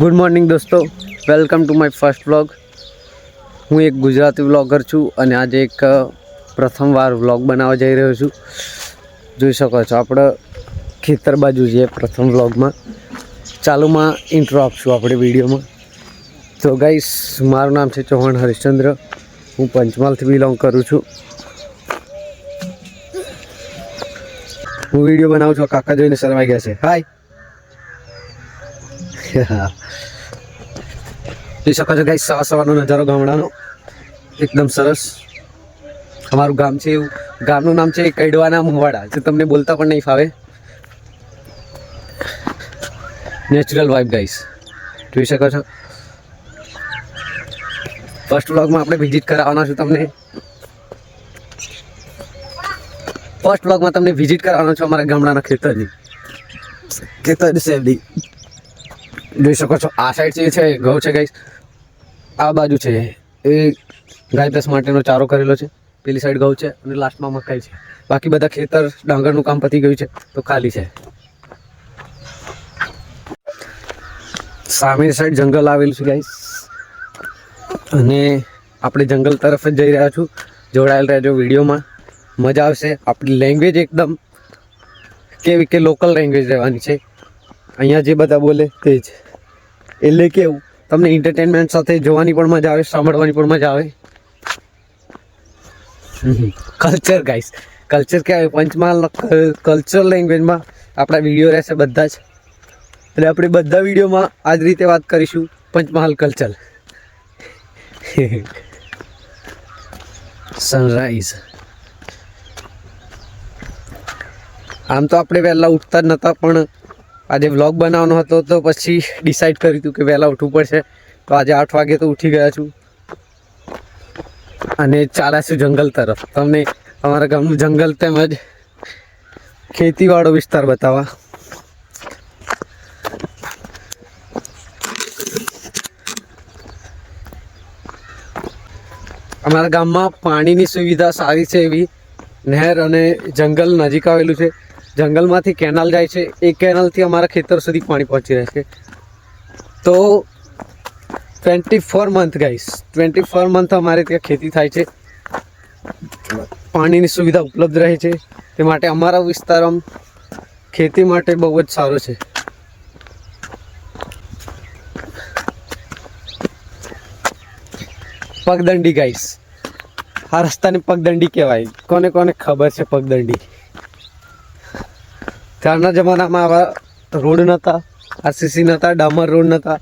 Good morning દોસ્તો, welcome to my first vlog. હું એક ગુજરાતી વ્લોગર છું અને આજે એક પ્રથમવાર વ્લોગ બનાવવા જઈ રહ્યો છું. જોઈ શકો છો આપણે ખેતર બાજુ છીએ પ્રથમ વ્લોગમાં. ચાલુમાં ઇન્ટ્રો આપશું આપણે વિડીયોમાં. તો ગાઈસ, મારું નામ છે ચૌહાણ હરીશચંદ્ર. હું પંચમહાલથી બિલોંગ કરું છું. હું વિડીયો બનાવું છું. કાકા જોઈને શરમાઈ ગયા છે. હાય. જોઈ શકો છો ગાઈસ, સવારનો નજારો ગામડાનો એકદમ સરસ. અમારું ગામ છે, એવું ગામનું નામ છે કૈડવાના મુવાડા, જે તમને બોલતા પણ નહીં ફાવે. નેચરલ વાઇબ ગાઈસ, જોઈ શકો છો. ફર્સ્ટ વ્લોગમાં આપણે વિઝિટ કરાવવાના છું તમને. ફર્સ્ટ વ્લોગમાં તમને વિઝિટ કરાવવાનો છું અમારા ગામડાના ખેતરની. ખેતર શેરડી જોઈ શકો છો. આ સાઈડ જે છે ઘઉં છે ગાઈસ, આ બાજુ છે એ ગાય ભેંસ માટેનો ચારો કરેલો છે. પેલી સાઈડ ઘઉં છે અને લાસ્ટમાં મકાઈ છે. બાકી બધા ખેતર ડાંગરનું કામ પતી ગયું છે તો ખાલી છે. સામેની સાઈડ જંગલ આવેલું છે ગાઈસ, અને આપણે જંગલ તરફ જ જઈ રહ્યા છું. જોડાયેલ રહેજો વિડીયોમાં, મજા આવશે. આપણી લેંગ્વેજ એકદમ કેવી કે લોકલ લેંગ્વેજ રહેવાની છે. અહીંયા જે બધા બોલે તે જ, એટલે કેવું તમને એન્ટરટેનમેન્ટ સાથે જોવાની પણ મજા આવે, સાંભળવાની પણ મજા આવે. કલ્ચર ગાઈસ, કલ્ચર કહેવાય પંચમહાલ કલ્ચર લેંગ્વેજમાં આપણા વિડીયો રહેશે બધા જ. એટલે આપણે બધા વિડીયોમાં આ જ રીતે વાત કરીશું, પંચમહાલ કલ્ચર. સનરાઈઝ. આમ તો આપણે વહેલા ઉઠતા જ નહોતા, પણ આજે વ્લોગ બનાવવાનો હતો તો પછી ડિસાઈડ કર્યું હતું કે વહેલા ઉઠવું પડશે. તો આજે 8 વાગે તો ઉઠી ગયા છું અને ચાલ્યા છું જંગલ તરફ. તમને અમારા ગામનું જંગલ તેમજ ખેતીવાળો વિસ્તાર બતાવવા. અમારા ગામમાં પાણીની સુવિધા સારી છે, એવી નહેર અને જંગલ નજીક આવેલું છે. જંગલમાંથી કેનાલ જાય છે, એ કેનાલથી અમારા ખેતર સુધી પાણી પહોંચી રહે છે. તો 24 મંથ ગાઈસ, 24 મંથ અમારે ત્યાં ખેતી થાય છે. પાણીની સુવિધા ઉપલબ્ધ રહે છે, તે માટે અમારા વિસ્તાર આમ ખેતી માટે બહુ જ સારો છે. પગદંડી ગાઈસ, આ રસ્તાને પગદંડી કહેવાય. કોને કોને ખબર છે પગદંડી? ત્યારના જમાનામાં આવા રોડ નહોતા, આરસીસી નહોતા, ડામર રોડ નહોતા,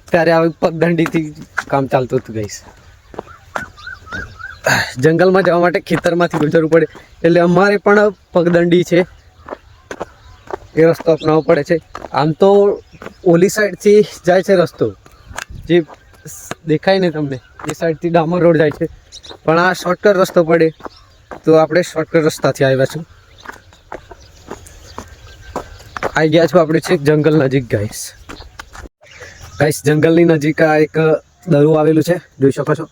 ત્યારે આવી પગદંડીથી કામ ચાલતું હતું ગાઈસ. જંગલમાં જવા માટે ખેતરમાંથી ગુજરવું પડે, એટલે અમારે પણ પગદંડી છે, એ રસ્તો અપનાવવો પડે છે. આમ તો ઓલી સાઈડથી જાય છે રસ્તો, જે દેખાય ને તમને, એ સાઈડથી ડામર રોડ જાય છે, પણ આ શોર્ટકટ રસ્તો પડે તો આપણે શોર્ટકટ રસ્તાથી આવ્યા છું. આવી ગયા છો આપણે છેક જંગલ નજીક ગાઈસ. ગાઈસ, જંગલની નજીક આ એક દરું આવેલું છે, જોઈ શકો છો.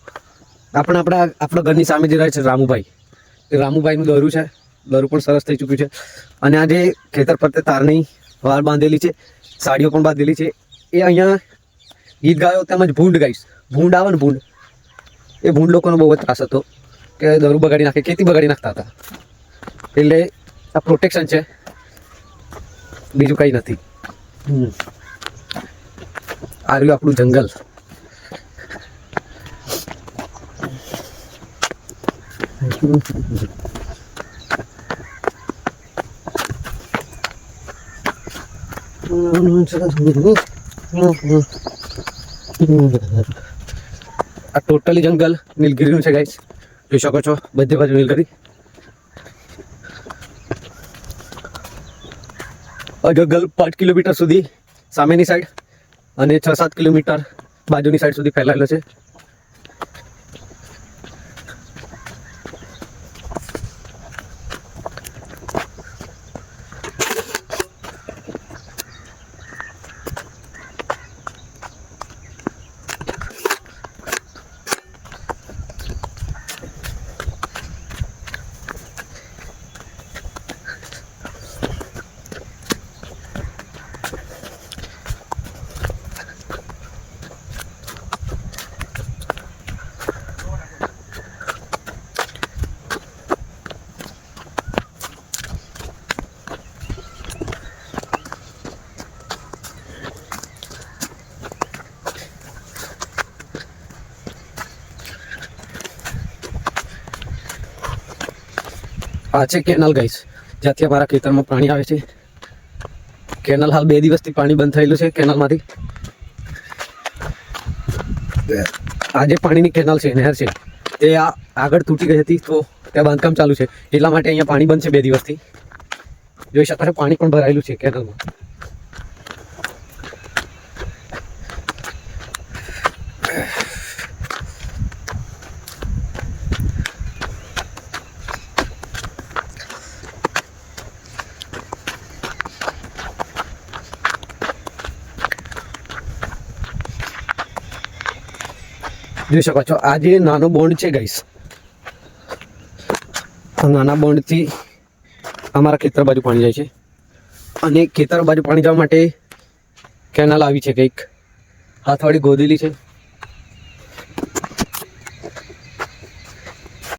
આપણા ઘરની સામે જે રહે છે રામુભાઈ, એ રામુભાઈનું દરું છે. દરું પણ સરસ થઈ ચૂક્યું છે. અને આ જે ખેતર પર તારની વાર બાંધેલી છે, સાડીઓ પણ બાંધેલી છે. એ અહીંયા ગીત ગાયો તેમજ ભૂંડ ગાઈશ. ભૂંડ આવે ને, ભૂંડ, એ ભૂંડ લોકોનો બહુ જ ત્રાસ હતો કે દરું બગાડી નાખે, ખેતી બગાડી નાખતા હતા. એટલે આ પ્રોટેક્શન છે, બીજું કંઈ નથી. આ રહ્યું આપણું જંગલ. આ ટોટલી જંગલ નીલગીરીનું છે ગાઈસ, જોઈ શકો છો. બધી બાજુ નીલગીરી. જંગલ 5 કિલોમીટર સુધી સામેની સાઈડ અને 6-7 કિલોમીટર બાજુની સાઈડ સુધી ફેલાયેલો છે. આ છે કેનાલ ગાઈસ, જ્યાંથી અમારા ખેતરમાં પાણી આવે છે. કેનાલ હાલ 2 દિવસથી પાણી બંધ થયેલું છે કેનાલમાંથી. આજે પાણીની કેનાલ છે, નહેર છે, તે આ આગળ તૂટી ગઈ હતી, તો ત્યાં બાંધકામ ચાલુ છે, એટલા માટે અહીંયા પાણી બંધ છે 2 દિવસથી. જોઈ શકો છો પાણી પણ ભરાયેલું છે કેનાલમાં. જોઈ શકો છો આ જે નાનો બોન્ડ છે ગાઈસ, આ નાના બોન્ડથી અમારા ખેતર બાજુ પાણી જાય છે, અને ખેતર બાજુ પાણી જવા માટે કેનાલ આવી છે, કંઈક હાથવાળી ગોદેલી છે.